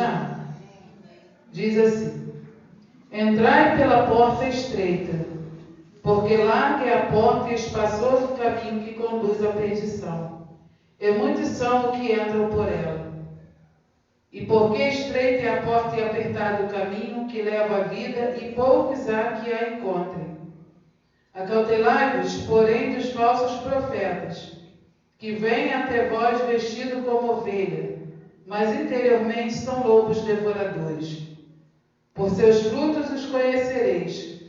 já? Diz assim: entrai pela porta estreita, porque larga é a porta e espaçoso o caminho que conduz à perdição, e muitos são os que entram por ela. E porque estreita é a porta e apertado o caminho que leva à vida, e poucos há que a encontrem. Acautelai-vos, porém, dos falsos profetas, que vêm até vós vestidos como ovelha, mas interiormente são lobos devoradores. Por seus frutos os conhecereis.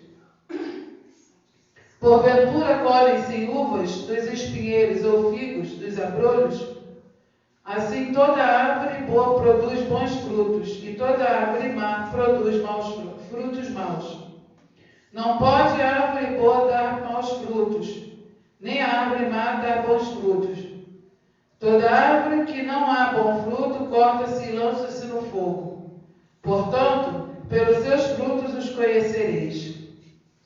Porventura colhem-se uvas dos espinheiros ou figos dos abrolhos? Assim toda árvore boa produz bons frutos, e toda árvore má produz frutos maus. Não pode a árvore boa dar maus frutos, nem a árvore má dar bons frutos. Toda árvore que não há bom fruto, corta-se e lança-se no fogo. Portanto, pelos seus frutos os conhecereis.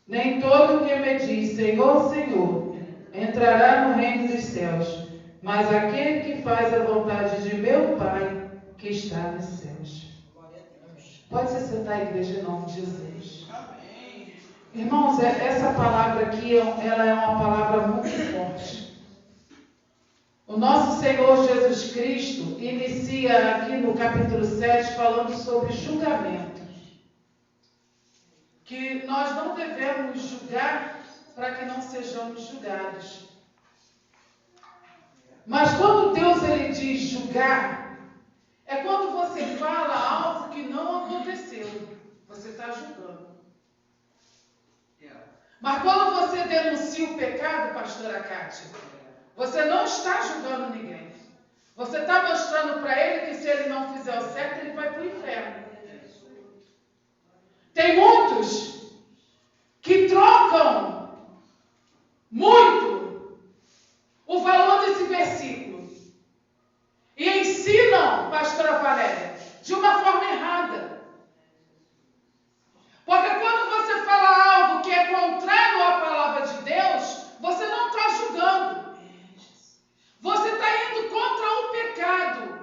Nem todo que me diz, Senhor, Senhor, entrará no reino dos céus, mas aquele que faz a vontade de meu Pai, que está nos céus. Pode se sentar, igreja, em nome de Jesus. Irmãos, essa palavra aqui, ela é uma palavra muito forte. O nosso Senhor Jesus Cristo inicia aqui no capítulo 7 falando sobre julgamento. Que nós não devemos julgar para que não sejamos julgados. Mas quando Deus ele diz julgar, é quando você fala algo que não aconteceu. Você está julgando. Mas quando você denuncia o pecado, pastora Kátia, você não está julgando ninguém. Você está mostrando para ele que se ele não fizer o certo, ele vai para o inferno. Tem muitos que trocam muito o valor desse versículo e ensinam, pastora Valéria, de uma forma errada. Porque quando você fala algo que é contrário à palavra de Deus, você não está julgando. Você está indo contra o pecado.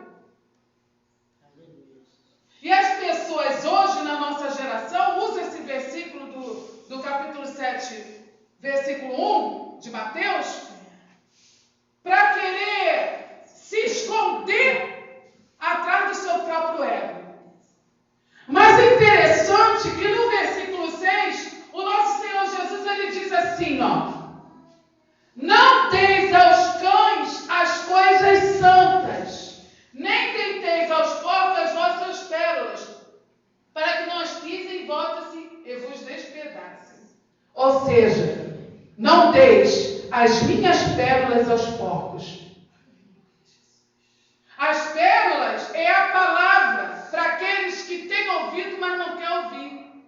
E as pessoas hoje, na nossa geração, usam esse versículo do capítulo 7, versículo 1 de Mateus, para querer se esconder atrás do seu próprio ego. Mas é interessante que no versículo 6, o nosso Senhor Jesus ele diz assim, ó: não deis aos cães as coisas santas, nem tenteis aos porcos as vossas pérolas, para que não as pisem e voltem-se e vos despedacem. Ou seja, não deis as minhas pérolas aos porcos. As pérolas é a palavra para aqueles que têm ouvido, mas não querem ouvir.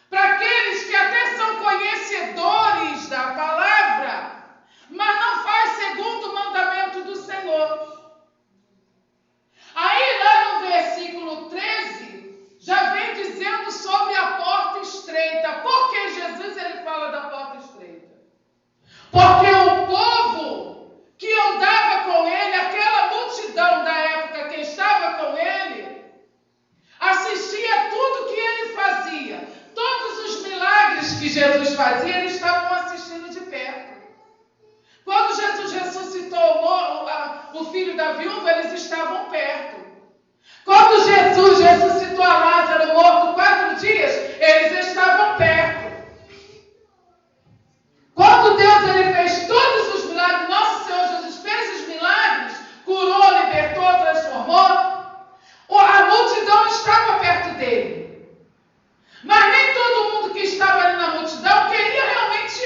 Para aqueles que até são conhecedores da palavra, mas não faz segundo o mandamento do Senhor. Aí lá no versículo 13, já vem dizendo sobre a porta estreita. Por que Jesus ele fala da porta estreita? Porque o povo que andava com ele, aquela multidão da época que estava com ele, assistia tudo que ele fazia. Todos os milagres que Jesus fazia, eles estavam assistindo de perto. Quando Jesus ressuscitou o filho da viúva, eles estavam perto. Quando Jesus ressuscitou a Lázaro morto 4 dias, eles estavam perto. Quando Deus ele fez todos os milagres, nosso Senhor Jesus fez os milagres, curou, libertou, transformou, a multidão estava perto dele. Mas nem todo mundo que estava ali na multidão queria realmente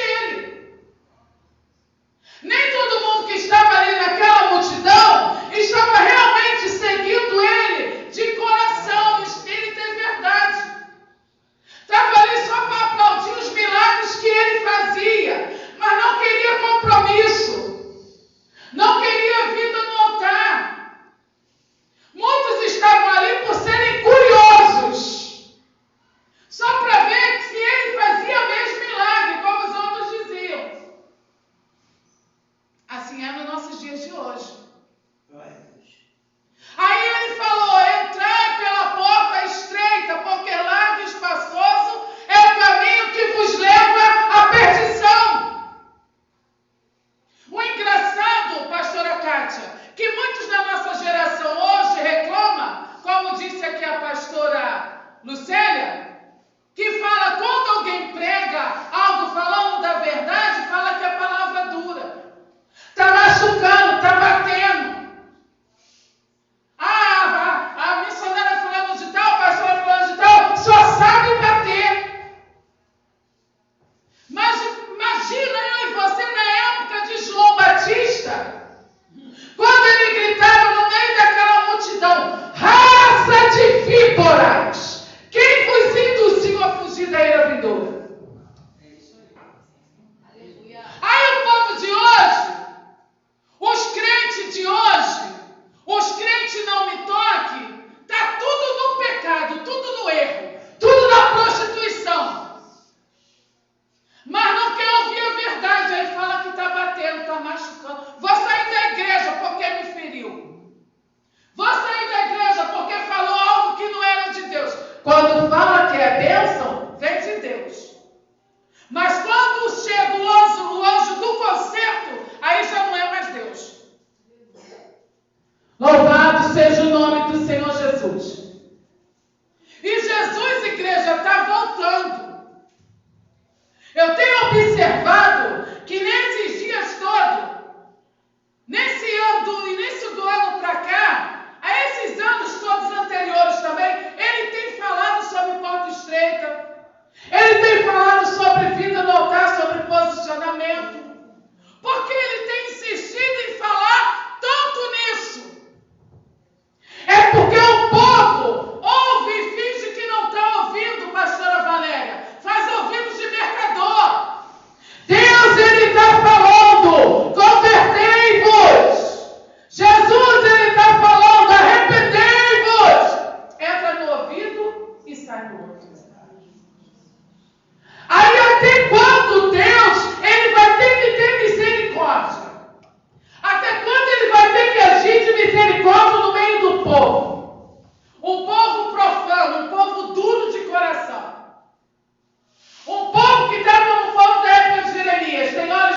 Lucélia, que fala quando alguém prega algo falando da verdade, fala que a palavra dura. Está machucando, está batendo. A missionária falando de tal, a pastora falando de tal, só sabe bater. Mas imagina eu e você na época de João Batista, quando ele gritava no meio daquela multidão: raça de víboras, quem vos induziu a fugir da ira vindoura? Aí o povo de hoje, os crentes de hoje, os crentes não me toquem, está tudo no pecado, tudo no erro, tudo na prostituição. Mas não quer ouvir a verdade, aí fala que está batendo, está machucando. Vou sair da igreja porque me feriu. Vou sair da igreja porque falou algo que não era de Deus. Quando fala que é bênção, vem de Deus. Mas quando chega o anjo do concerto, aí já não é mais Deus. Louvado seja o nome do Senhor Jesus. E Jesus, igreja, está voltando. Eu tenho observado que nesses dias todos, nesse ano, do início do ano para cá,